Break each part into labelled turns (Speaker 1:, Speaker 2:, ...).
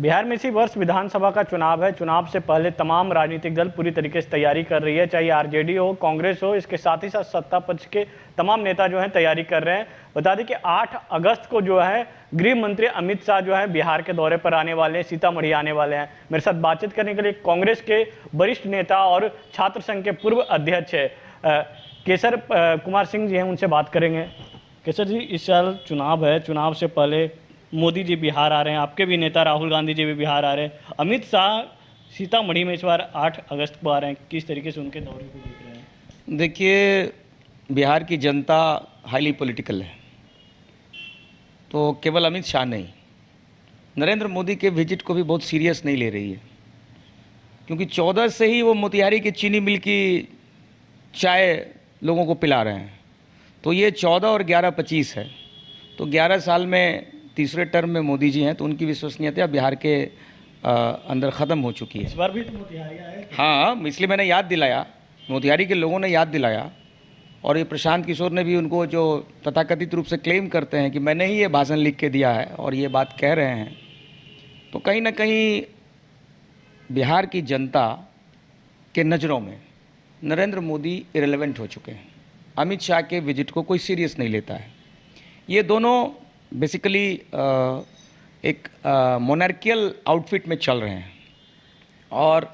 Speaker 1: बिहार में इसी वर्ष विधानसभा का चुनाव है। चुनाव से पहले तमाम राजनीतिक दल पूरी तरीके से तैयारी कर रही है, चाहे आरजेडी हो, कांग्रेस हो। इसके साथ ही साथ सत्ता पक्ष के तमाम नेता जो हैं तैयारी कर रहे हैं। बता दें कि 8 अगस्त को जो है गृह मंत्री अमित शाह जो है बिहार के दौरे पर आने वाले हैं, सीतामढ़ी आने वाले हैं। मेरे साथ बातचीत करने के लिए कांग्रेस के वरिष्ठ नेता और छात्र संघ के पूर्व अध्यक्ष केसर कुमार सिंह जी हैं, उनसे बात करेंगे। केसर जी, इस साल चुनाव है, चुनाव से पहले मोदी जी बिहार आ रहे हैं, आपके भी नेता राहुल गांधी जी भी बिहार आ रहे हैं, अमित शाह सीतामढ़ी में इस बार 8 अगस्त को आ रहे हैं। किस तरीके से उनके दौरे को देख रहे हैं?
Speaker 2: देखिए, बिहार की जनता हाईली पॉलिटिकल है, तो केवल अमित शाह नहीं, नरेंद्र मोदी के विजिट को भी बहुत सीरियस नहीं ले रही है, क्योंकि 14 से ही वो मोतिहारी की चीनी मिल की चाय लोगों को पिला रहे हैं। तो ये 14 और 11 25 है, तो 11 साल में तीसरे टर्म में मोदी जी हैं, तो उनकी विश्वसनीयता बिहार के अंदर ख़त्म हो चुकी है।
Speaker 1: इस बार भी तो मोतिहारी आए।
Speaker 2: हाँ, इसलिए मैंने याद दिलाया, मोतिहारी के लोगों ने याद दिलाया, और ये प्रशांत किशोर ने भी उनको, जो तथाकथित रूप से क्लेम करते हैं कि मैंने ही ये भाषण लिख के दिया है और ये बात कह रहे हैं, तो कहीं ना कहीं बिहार की जनता के नज़रों में नरेंद्र मोदी इरेलेवेंट हो चुके हैं। अमित शाह के विजिट को कोई सीरियस नहीं लेता है। ये दोनों बेसिकली एक मोनार्कियल आउटफिट में चल रहे हैं, और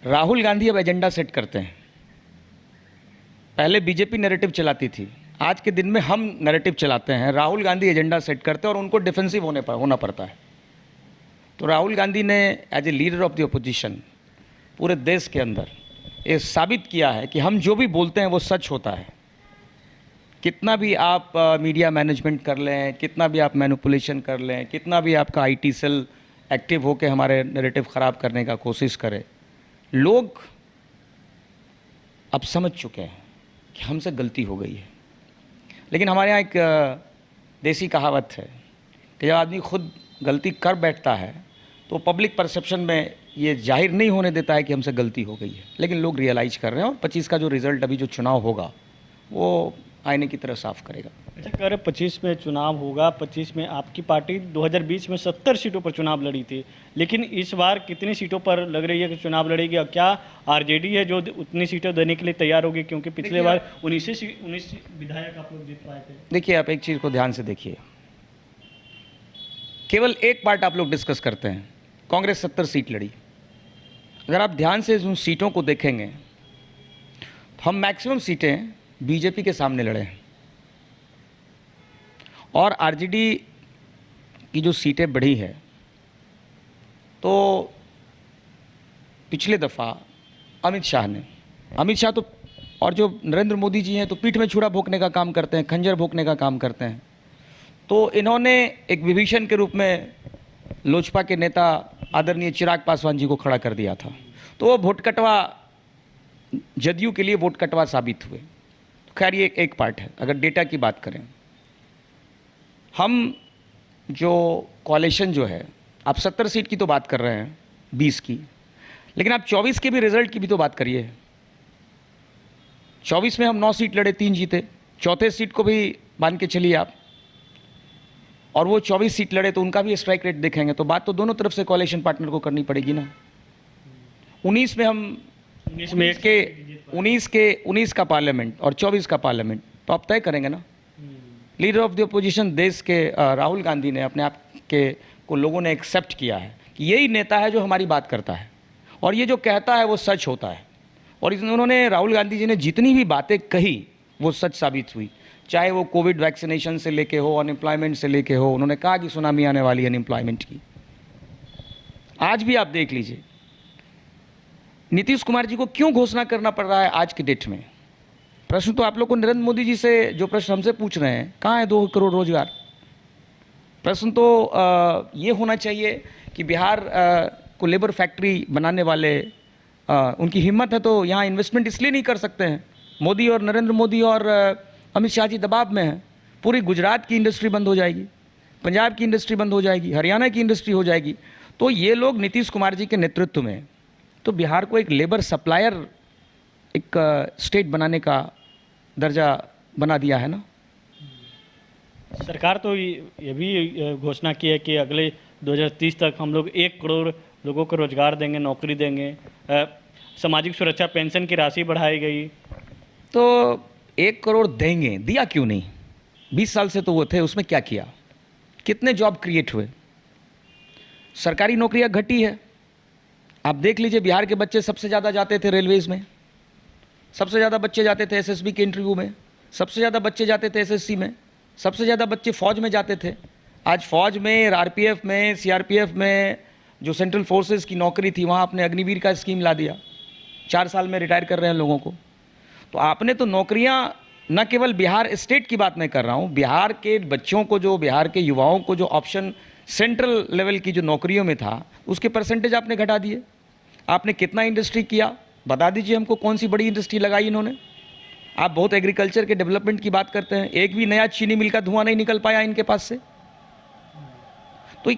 Speaker 2: राहुल गांधी अब एजेंडा सेट करते हैं। पहले बीजेपी नैरेटिव चलाती थी, आज के दिन में हम नैरेटिव चलाते हैं। राहुल गांधी एजेंडा सेट करते हैं और उनको डिफेंसिव होना पड़ता है। तो राहुल गांधी ने as a leader of the opposition पूरे देश के अंदर ये साबित किया है कि हम जो भी बोलते हैं वो सच होता है। कितना भी आप मीडिया मैनेजमेंट कर लें, कितना भी आप मैनिपुलेशन कर लें, कितना भी आपका आईटी सेल एक्टिव होकर हमारे नैरेटिव ख़राब करने का कोशिश करे, लोग अब समझ चुके हैं कि हमसे गलती हो गई है। लेकिन हमारे यहाँ एक देसी कहावत है कि जब आदमी खुद गलती कर बैठता है तो पब्लिक परसेप्शन में ये जाहिर नहीं होने देता है कि हमसे गलती हो गई है, लेकिन लोग रियलाइज़ कर रहे हैं। और 25 का जो रिज़ल्ट, अभी जो चुनाव होगा, वो आईने की तरह साफ करेगा।
Speaker 1: अच्छा, कह रहे 25 में चुनाव होगा। 25 में आपकी पार्टी 2020 में 70 सीटों पर चुनाव लड़ी थी, लेकिन इस बार कितनी सीटों पर लग रही है कि चुनाव लड़ेगी? और क्या आरजेडी है जो उतनी सीटें देने के लिए तैयार होगी? क्योंकि पिछले बार 19 विधायक आप लोग जीत पाए थे।
Speaker 2: देखिए, आप एक चीज़ को ध्यान से देखिए, केवल एक पार्ट आप लोग डिस्कस करते हैं। कांग्रेस 70 सीट लड़ी। अगर आप ध्यान से उन सीटों को देखेंगे तो हम मैक्सिमम सीटें बीजेपी के सामने लड़े हैं, और आरजेडी की जो सीटें बढ़ी है, तो पिछले दफ़ा अमित शाह तो, और जो नरेंद्र मोदी जी हैं तो पीठ में छुरा भोंकने का काम करते हैं, खंजर भोंकने का काम करते हैं। तो इन्होंने एक विभीषण के रूप में लोजपा के नेता आदरणीय चिराग पासवान जी को खड़ा कर दिया था, तो वो वोट कटवा, जदयू के लिए वोट कटवा साबित हुए। खैर, ये एक पार्ट है। अगर डेटा की बात करें, हम जो कोalition जो है, आप 70 सीट की तो बात कर रहे हैं, 20 की, लेकिन आप 24 के भी रिजल्ट की भी तो बात करिए। 24 में हम 9 सीट लड़े, 3 जीते, चौथे सीट को भी मान के चलिए आप, और वो 24 सीट लड़े तो उनका भी स्ट्राइक रेट देखेंगे, तो बात तो दोनों तरफ से कोalition पार्टनर को करनी पड़ेगी ना। 19 में हम 19 का पार्लियामेंट और 24 का पार्लियामेंट तो आप तय करेंगे ना। लीडर ऑफ द अपोजिशन देश के राहुल गांधी ने अपने आप के को लोगों ने एक्सेप्ट किया है कि यही नेता है जो हमारी बात करता है, और ये जो कहता है वो सच होता है। और उन्होंने, राहुल गांधी जी ने जितनी भी बातें कही वो सच साबित हुई, चाहे वो कोविड वैक्सीनेशन से लेके हो, अनएम्प्लॉयमेंट से लेके हो। उन्होंने कहा कि सुनामी आने वाली है अनएम्प्लॉयमेंट की। आज भी आप देख लीजिए, नीतीश कुमार जी को क्यों घोषणा करना पड़ रहा है आज की डेट में? प्रश्न तो आप लोग को नरेंद्र मोदी जी से जो प्रश्न हमसे पूछ रहे हैं, कहाँ है 2 करोड़ रोजगार? प्रश्न तो ये होना चाहिए कि बिहार को लेबर फैक्ट्री बनाने वाले, उनकी हिम्मत है तो यहाँ इन्वेस्टमेंट इसलिए नहीं कर सकते हैं। मोदी और नरेंद्र मोदी और अमित शाह जी दबाव में हैं। पूरी गुजरात की इंडस्ट्री बंद हो जाएगी, पंजाब की इंडस्ट्री बंद हो जाएगी, हरियाणा की इंडस्ट्री हो जाएगी। तो ये लोग नीतीश कुमार जी के नेतृत्व में तो बिहार को एक लेबर सप्लायर, एक स्टेट बनाने का दर्जा बना दिया है ना।
Speaker 1: सरकार तो ये भी घोषणा की है कि अगले 2030 तक हम लोग 1 करोड़ लोगों को रोजगार देंगे, नौकरी देंगे, सामाजिक सुरक्षा पेंशन की राशि बढ़ाई गई।
Speaker 2: तो 1 करोड़ देंगे, दिया क्यों नहीं? 20 साल से तो वो थे, उसमें क्या किया? कितने जॉब क्रिएट हुए? सरकारी नौकरियां घटी है। आप देख लीजिए, बिहार के बच्चे सबसे ज़्यादा जाते थे रेलवेज में, सबसे ज़्यादा बच्चे जाते थे एसएसबी के इंटरव्यू में, सबसे ज़्यादा बच्चे जाते थे एसएससी में, सबसे ज़्यादा बच्चे फौज में जाते थे। आज फौज में, आरपीएफ में, सीआरपीएफ में जो सेंट्रल फोर्सेस की नौकरी थी, वहाँ आपने अग्निवीर का स्कीम ला दिया, 4 साल में रिटायर कर रहे हैं लोगों को। तो आपने तो नौकरियाँ, न केवल बिहार स्टेट की बात मैं कर रहा हूँ, बिहार के बच्चों को, जो बिहार के युवाओं को जो ऑप्शन सेंट्रल लेवल की जो नौकरियों में था, उसके परसेंटेज आपने घटा दिए। आपने कितना इंडस्ट्री किया, बता दीजिए हमको, कौन सी बड़ी इंडस्ट्री लगाई इन्होंने? आप बहुत एग्रीकल्चर के डेवलपमेंट की बात करते हैं, एक भी नया चीनी मिल का धुआं नहीं निकल पाया इनके पास से। तो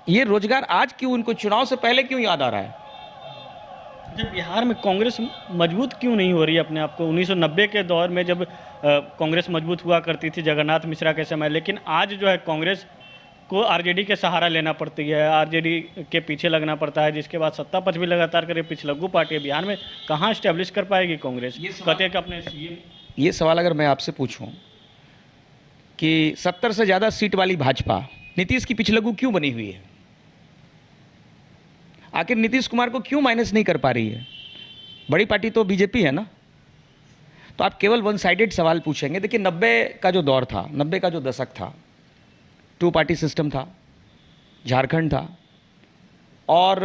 Speaker 2: ये रोजगार आज क्यों इनको चुनाव से पहले क्यों याद आ रहा है?
Speaker 1: जब बिहार में कांग्रेस मजबूत क्यों नहीं हो रही है अपने आप को? 1990 के दौर में जब कांग्रेस मजबूत हुआ करती थी जगन्नाथ मिश्रा के समय, लेकिन आज जो है कांग्रेस को आरजेडी के सहारा लेना पड़ती है, आरजेडी के पीछे लगना पड़ता है, जिसके बाद सत्ता पक्ष भी लगातार करे पिछलग्गू पार्टी है। बिहार में कहाँ स्टैब्लिश कर पाएगी कांग्रेस? कहते हैं कि अपने
Speaker 2: ये सवाल अगर मैं आपसे पूछूं कि 70 से ज़्यादा सीट वाली भाजपा नीतीश की पिछलग्गू क्यों बनी हुई है? आखिर नीतीश कुमार को क्यों माइनस नहीं कर पा रही है? बड़ी पार्टी तो बीजेपी है ना। तो आप केवल वन साइडेड सवाल पूछेंगे। देखिए, 90 का जो दौर था, 90 का जो दशक था, 2 पार्टी सिस्टम था, झारखंड था, और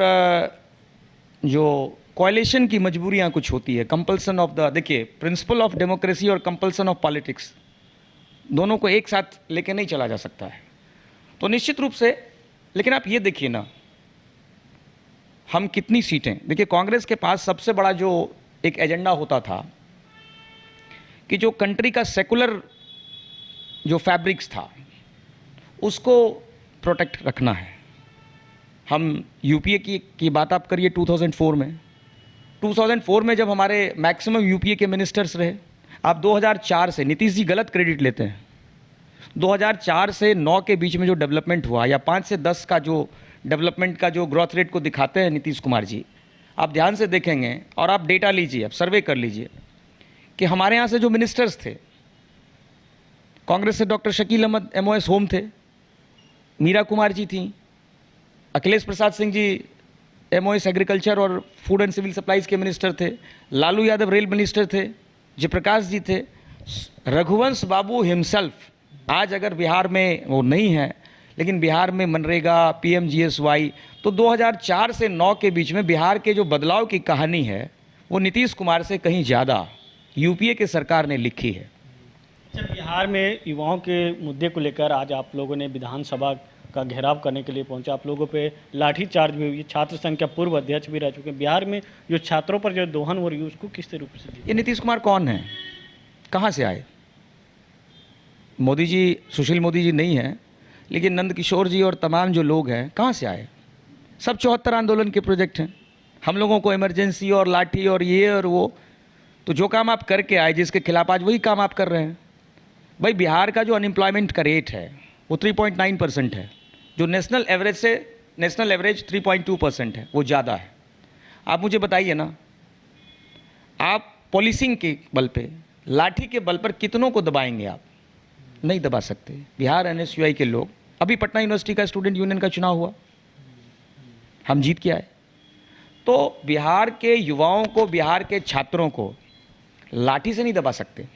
Speaker 2: जो कोalition की मजबूरियां कुछ होती है, कंपल्सन ऑफ द, देखिए प्रिंसिपल ऑफ डेमोक्रेसी और कंपल्सन ऑफ पॉलिटिक्स दोनों को एक साथ लेके नहीं चला जा सकता है। तो निश्चित रूप से, लेकिन आप ये देखिए ना, हम कितनी सीटें, देखिए कांग्रेस के पास सबसे बड़ा जो एक एजेंडा होता था कि जो कंट्री का सेकुलर जो फैब्रिक्स था उसको प्रोटेक्ट रखना है। हम यूपीए की बात आप करिए, 2004 में जब हमारे मैक्सिमम यूपीए के मिनिस्टर्स रहे, आप 2004 से, नीतीश जी गलत क्रेडिट लेते हैं, 2004 से 9 के बीच में जो डेवलपमेंट हुआ, या 5 से 10 का जो डेवलपमेंट का जो ग्रोथ रेट को दिखाते हैं नीतीश कुमार जी, आप ध्यान से देखेंगे और आप डेटा लीजिए, आप सर्वे कर लीजिए कि हमारे यहाँ से जो मिनिस्टर्स थे, कांग्रेस से doctor Shakeel Ahmad MOS home थे, मीरा कुमार जी थी, अखिलेश प्रसाद सिंह जी MOS एग्रीकल्चर और फूड एंड सिविल सप्लाईज के मिनिस्टर थे, लालू यादव रेल मिनिस्टर थे, जयप्रकाश जी थे, रघुवंश बाबू हिमसेल्फ आज अगर बिहार में वो नहीं है, लेकिन बिहार में मनरेगा, PMGSY, तो 2004 से 9 के बीच में बिहार के जो बदलाव की कहानी है वो नीतीश कुमार से कहीं ज़्यादा यूपीए के सरकार ने लिखी है।
Speaker 1: जब बिहार में युवाओं के मुद्दे को लेकर आज आप लोगों ने विधानसभा का घेराव करने के लिए पहुंचा, आप लोगों पे लाठीचार्ज भी हुई, छात्र संघ के पूर्व अध्यक्ष भी रह चुके हैं। बिहार में जो छात्रों पर जो दोहन हो रही है उसको किस रूप से?
Speaker 2: ये नीतीश कुमार कौन है, कहाँ से आए? मोदी जी, सुशील मोदी जी नहीं हैं, लेकिन नंद किशोर जी और तमाम जो लोग हैं कहाँ से आए? सब 74 आंदोलन के प्रोजेक्ट हैं। हम लोगों को इमरजेंसी और लाठी और ये और वो, तो जो काम आप करके आए, जिसके खिलाफ आज वही काम आप कर रहे हैं। भाई, बिहार का जो अनएम्प्लॉयमेंट का रेट है वो 3.9% है, जो नेशनल एवरेज 3.2% है, वो ज़्यादा है। आप मुझे बताइए ना, आप पॉलिसिंग के बल पे, लाठी के बल पर कितनों को दबाएंगे? आप नहीं दबा सकते। बिहार NSUI के लोग, अभी पटना यूनिवर्सिटी का स्टूडेंट यूनियन का चुनाव हुआ, हम जीत के आए। तो बिहार के युवाओं को, बिहार के छात्रों को लाठी से नहीं दबा सकते।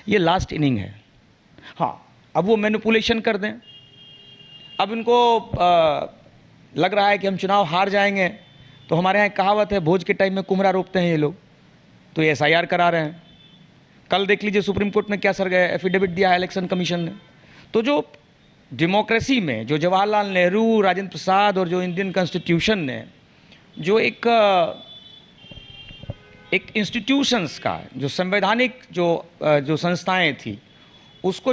Speaker 2: ये लास्ट इनिंग है। हाँ, अब वो मैनिपुलेशन कर दें, अब इनको लग रहा है कि हम चुनाव हार जाएंगे, तो हमारे यहाँ एक कहावत है, भोज के टाइम में कुम्हरा रोपते हैं ये लोग, तो ये SIR करा रहे हैं। कल देख लीजिए सुप्रीम कोर्ट में क्या सर गए, एफिडेविट दिया है इलेक्शन कमीशन ने। तो जो डेमोक्रेसी में, जो जवाहरलाल नेहरू, राजेंद्र प्रसाद और जो इंडियन कॉन्स्टिट्यूशन ने जो एक इंस्टीट्यूशंस का, जो संवैधानिक जो संस्थाएं थी, उसको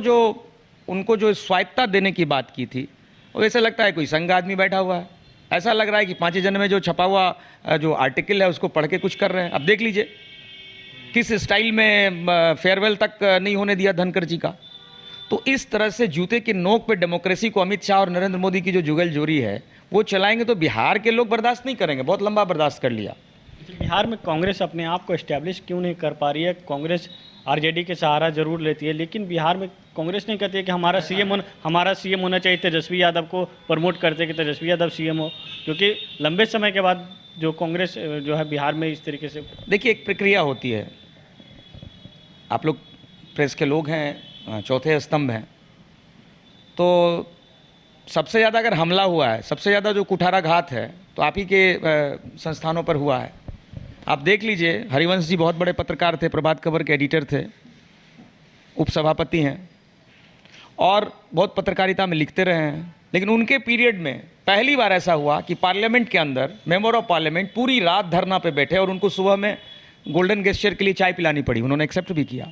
Speaker 2: उनको जो स्वायत्ता देने की बात की थी, वो ऐसा लगता है कोई संघ आदमी बैठा हुआ है। ऐसा लग रहा है कि 5 जन में जो छपा हुआ जो आर्टिकल है उसको पढ़ के कुछ कर रहे हैं। अब देख लीजिए किस स्टाइल में फेयरवेल तक नहीं होने दिया धनखड़ जी का। तो इस तरह से जूते की नोक पे डेमोक्रेसी को अमित शाह और नरेंद्र मोदी की जो जुगलजोरी है वो चलाएंगे तो बिहार के लोग बर्दाश्त नहीं करेंगे। बहुत लंबा बर्दाश्त कर लिया।
Speaker 1: बिहार में कांग्रेस अपने आप को एस्टैब्लिश क्यों नहीं कर पा रही है? कांग्रेस आरजेडी के सहारा जरूर लेती है, लेकिन बिहार में कांग्रेस नहीं कहती है कि हमारा सीएम होना चाहिए, तेजस्वी यादव को प्रमोट करते कि तेजस्वी यादव सीएम हो, क्योंकि लंबे समय के बाद जो कांग्रेस जो है बिहार में इस तरीके से।
Speaker 2: देखिए, एक प्रक्रिया होती है। आप लोग प्रेस के लोग हैं, चौथे स्तंभ हैं, तो सबसे ज़्यादा अगर हमला हुआ है, सबसे ज़्यादा जो कुठाराघात है तो आप ही के संस्थानों पर हुआ है। आप देख लीजिए, हरिवंश जी बहुत बड़े पत्रकार थे, प्रभात खबर के एडिटर थे, उपसभापति हैं और बहुत पत्रकारिता में लिखते रहे हैं। लेकिन उनके पीरियड में पहली बार ऐसा हुआ कि पार्लियामेंट के अंदर मेंबर ऑफ पार्लियामेंट पूरी रात धरना पे बैठे और उनको सुबह में गोल्डन गेस्चर के लिए चाय पिलानी पड़ी। उन्होंने एक्सेप्ट भी किया।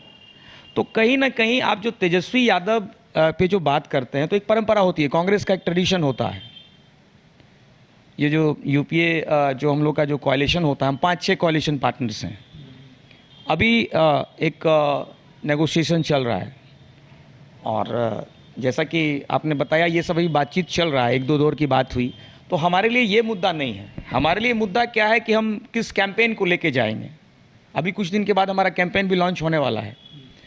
Speaker 2: तो कहीं ना कहीं आप जो तेजस्वी यादव पे जो बात करते हैं, तो एक परंपरा होती है, कांग्रेस का एक ट्रेडिशन होता है। ये जो यूपीए जो हम लोग का जो कोalition होता है, हम 5-6 कोalition पार्टनर्स हैं। अभी एक नेगोशिएशन चल रहा है और जैसा कि आपने बताया ये सब अभी बातचीत चल रहा है, 1-2 दौर की बात हुई। तो हमारे लिए ये मुद्दा नहीं है। हमारे लिए मुद्दा क्या है कि हम किस कैंपेन को लेके जाएंगे। अभी कुछ दिन के बाद हमारा कैंपेन भी लॉन्च होने वाला है।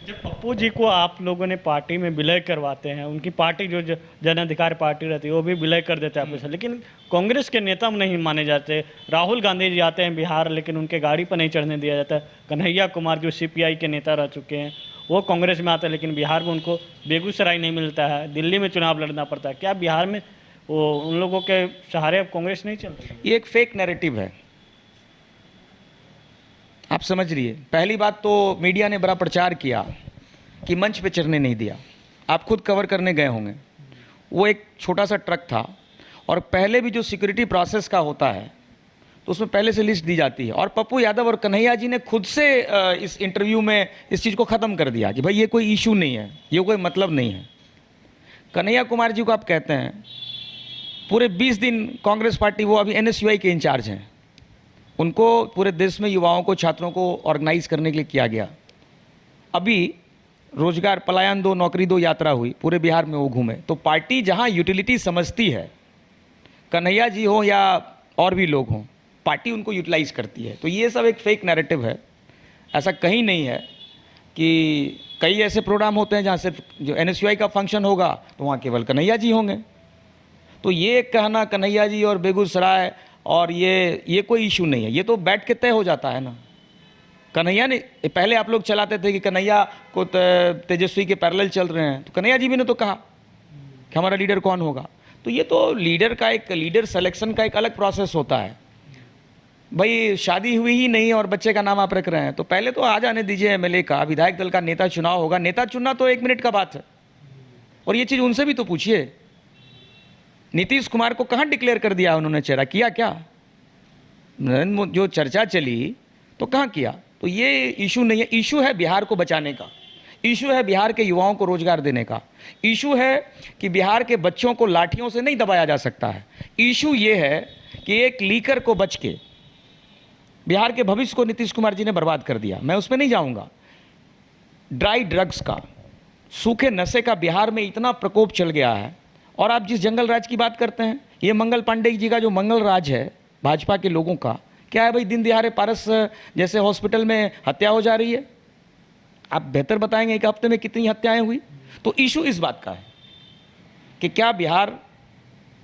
Speaker 1: जब पप्पू जी को आप लोगों ने पार्टी में विलय करवाते हैं, उनकी पार्टी जो जन अधिकार पार्टी रहती है वो भी विलय कर देते हैं आपके साथ, लेकिन कांग्रेस के नेता नहीं माने जाते। राहुल गांधी जी आते हैं बिहार, लेकिन उनके गाड़ी पर नहीं चढ़ने दिया जाता। कन्हैया कुमार जो सीपीआई के नेता रह चुके हैं वो कांग्रेस में आते हैं, लेकिन बिहार में उनको बेगूसराय नहीं मिलता है, दिल्ली में चुनाव लड़ना पड़ता है। क्या बिहार में वो उन लोगों के सहारे अब कांग्रेस नहीं चल रही?
Speaker 2: ये एक फेक नैरेटिव है, आप समझ रही है। पहली बात तो मीडिया ने बड़ा प्रचार किया कि मंच पे चढ़ने नहीं दिया। आप खुद कवर करने गए होंगे, वो एक छोटा सा ट्रक था और पहले भी जो सिक्योरिटी प्रोसेस का होता है तो उसमें पहले से लिस्ट दी जाती है। और पप्पू यादव और कन्हैया जी ने खुद से इस इंटरव्यू में इस चीज़ को ख़त्म कर दिया कि भाई ये कोई इशू नहीं है, ये कोई मतलब नहीं है। कन्हैया कुमार जी को आप कहते हैं, पूरे 20 दिन कांग्रेस पार्टी, वो अभी NSUI के इंचार्ज हैं, उनको पूरे देश में युवाओं को, छात्रों को ऑर्गेनाइज करने के लिए किया गया। अभी रोजगार पलायन दो, नौकरी दो यात्रा हुई, पूरे बिहार में वो घूमे। तो पार्टी जहां यूटिलिटी समझती है, कन्हैया जी हो या और भी लोग हों, पार्टी उनको यूटिलाइज करती है। तो ये सब एक फेक नैरेटिव है। ऐसा कहीं नहीं है कि कई ऐसे प्रोग्राम होते हैं जहां सिर्फ जो NSUI का फंक्शन होगा तो वहां केवल कन्हैया जी होंगे। तो ये कहना कन्हैया जी और बेगूसराय और ये कोई इशू नहीं है, ये तो बैठ के तय हो जाता है ना। कन्हैया ने, पहले आप लोग चलाते थे कि कन्हैया को तेजस्वी के पैरेलल चल रहे हैं, तो कन्हैया जी भी ने तो कहा कि हमारा लीडर कौन होगा। तो ये तो लीडर का एक लीडर सिलेक्शन का एक अलग प्रोसेस होता है। भाई शादी हुई ही नहीं और बच्चे का नाम आप रख रहे हैं, तो पहले तो आ जाने दीजिए MLA का, विधायक दल का नेता चुनाव होगा। नेता चुनना तो 1 मिनट का बात है। और ये चीज़ उनसे भी तो पूछिए, नीतीश कुमार को कहाँ डिक्लेयर कर दिया उन्होंने चेहरा, किया क्या? जो चर्चा चली तो कहाँ किया? तो ये इशू नहीं है। इशू है बिहार को बचाने का, इशू है बिहार के युवाओं को रोजगार देने का, इशू है कि बिहार के बच्चों को लाठियों से नहीं दबाया जा सकता है। इशू ये है कि एक लीकर को बच के बिहार के भविष्य को नीतीश कुमार जी ने बर्बाद कर दिया। मैं उसमें नहीं जाऊंगा। ड्राई ड्रग्स का, सूखे नशे का बिहार में इतना प्रकोप चल गया है। और आप जिस जंगल राज की बात करते हैं, ये मंगल पांडे जी का जो मंगल राज है भाजपा के लोगों का, क्या है भाई? दिन दिहाड़े पारस जैसे हॉस्पिटल में हत्या हो जा रही है। आप बेहतर बताएंगे एक हफ्ते में कितनी हत्याएं हुई। तो इशू इस बात का है कि क्या बिहार,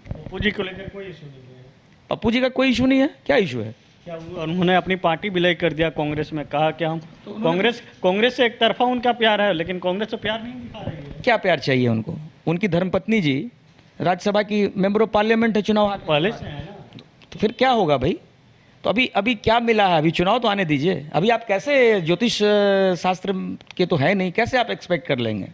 Speaker 1: पप्पू जी को लेकर कोई इशू नहीं है?
Speaker 2: पप्पू जी का कोई इशू नहीं है। क्या इशू है?
Speaker 1: क्या उन्होंने अपनी पार्टी विलय कर दिया कांग्रेस में, कहा कि हम कांग्रेस से एक तरफा उनका प्यार है, लेकिन कांग्रेस से प्यार नहीं दिखा रही है।
Speaker 2: क्या प्यार चाहिए उनको? उनकी धर्मपत्नी जी राज्यसभा की मेंबर ऑफ पार्लियामेंट है, चुनाव
Speaker 1: पहले से है ना।
Speaker 2: तो फिर क्या होगा भाई? तो अभी क्या मिला है? अभी चुनाव तो आने दीजिए। अभी आप कैसे, ज्योतिष शास्त्र के तो है नहीं, कैसे आप एक्सपेक्ट कर लेंगे?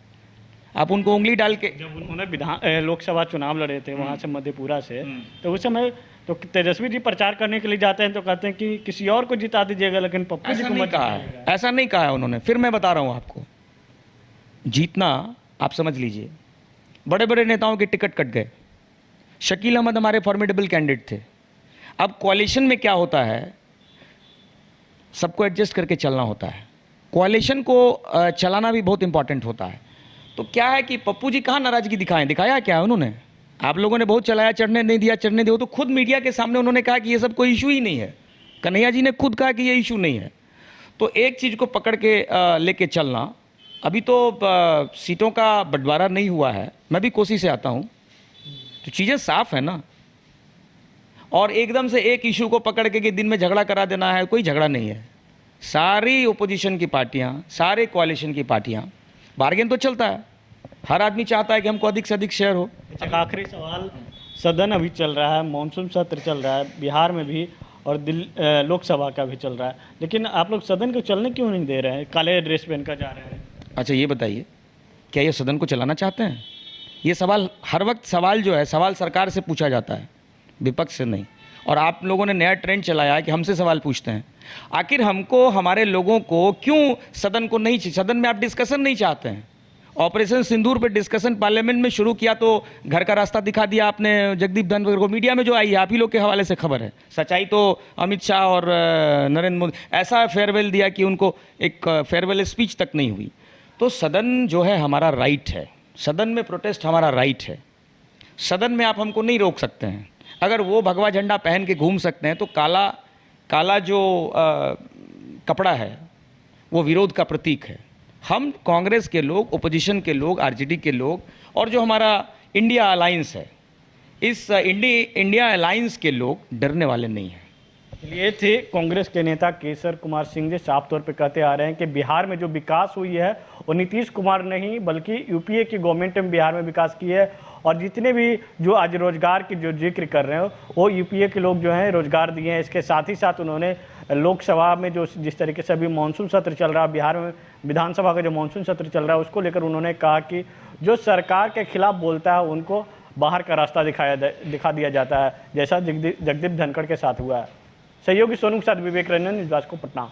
Speaker 2: आप उनको उंगली डाल के,
Speaker 1: जब उन्होंने लोकसभा चुनाव लड़े थे वहाँ से मधेपुरा से, तो उस समय तो तेजस्वी जी प्रचार करने के लिए जाते हैं तो कहते हैं कि किसी और को जिता दीजिएगा, लेकिन पप्पू जी को मत
Speaker 2: कहा है। ऐसा नहीं कहा है उन्होंने। फिर मैं बता रहा हूँ आपको, जीतना आप समझ लीजिए, बड़े बड़े नेताओं के टिकट कट गए। शकील अहमद हमारे फॉर्मिडेबल कैंडिडेट थे। अब कोalition में क्या होता है, सबको एडजस्ट करके चलना होता है। कोalition को चलाना भी बहुत इंपॉर्टेंट होता है। तो क्या है कि पप्पू जी कहाँ नाराजगी दिखाया क्या है उन्होंने? आप लोगों ने बहुत चलाया, चढ़ने नहीं दिया, चढ़ने दो, तो खुद मीडिया के सामने उन्होंने कहा कि ये सब कोई इशू ही नहीं है। कन्हैया जी ने खुद कहा कि ये इशू नहीं है। तो एक चीज़ को पकड़ के लेके चलना, अभी तो सीटों का बंटवारा नहीं हुआ है, मैं भी कोसी से आता हूँ, तो चीज़ें साफ है ना। और एकदम से एक इशू को पकड़ के कि दिन में झगड़ा करा देना है, कोई झगड़ा नहीं है। सारी ओपोजिशन की पार्टियां, सारे कोalition की पार्टियां, बार्गेन तो चलता है, हर आदमी चाहता है कि हमको अधिक से अधिक शेयर हो।
Speaker 1: एक आखिरी सवाल, सदन अभी चल रहा है, मानसून सत्र चल रहा है बिहार में भी और लोकसभा का भी चल रहा है, लेकिन आप लोग सदन को चलने क्यों नहीं दे रहे हैं? काले ड्रेस पहन कर जा रहे हैं।
Speaker 2: अच्छा ये बताइए, क्या ये सदन को चलाना चाहते हैं? ये सवाल हर वक्त, सवाल जो है, सवाल सरकार से पूछा जाता है, विपक्ष से नहीं। और आप लोगों ने नया ट्रेंड चलाया है कि हमसे सवाल पूछते हैं। आखिर हमको, हमारे लोगों को क्यों सदन को नहीं, सदन में आप डिस्कशन नहीं चाहते हैं? ऑपरेशन सिंदूर पे डिस्कशन पार्लियामेंट में शुरू किया तो घर का रास्ता दिखा दिया आपने जगदीप धनखड़ को। मीडिया में जो आई है आप ही लोग के हवाले से खबर है, सच्चाई तो अमित शाह और नरेंद्र मोदी, ऐसा फेयरवेल दिया कि उनको एक फेयरवेल स्पीच तक नहीं हुई। तो सदन जो है हमारा राइट है, सदन में प्रोटेस्ट हमारा राइट है, सदन में आप हमको नहीं रोक सकते हैं। अगर वो भगवा झंडा पहन के घूम सकते हैं तो काला जो कपड़ा है वो विरोध का प्रतीक है। हम कांग्रेस के लोग, ओपोजिशन के लोग, आरजेडी के लोग और जो हमारा इंडिया अलायंस है, इस इंडिया अलायंस के लोग डरने वाले नहीं हैं।
Speaker 1: ये थे कांग्रेस के नेता केसर कुमार सिंह जी, साफ तौर पे कहते आ रहे हैं कि बिहार में जो विकास हुई है वो नीतीश कुमार नहीं बल्कि यूपीए की गवर्नमेंट में बिहार में विकास की है। और जितने भी जो आज रोजगार की जो जिक्र कर रहे हो वो यूपीए के लोग जो हैं रोजगार दिए हैं। इसके साथ ही साथ उन्होंने लोकसभा में जो जिस तरीके से अभी मानसून सत्र चल रहा है, बिहार में विधानसभा का जो मानसून सत्र चल रहा है, उसको लेकर उन्होंने कहा कि जो सरकार के खिलाफ बोलता है उनको बाहर का रास्ता दिखा दिया जाता है, जैसा जगदीप धनखड़ के साथ हुआ है। सहयोगी सोनू के साथ विवेक रंजन, न्यूज़ को पटना।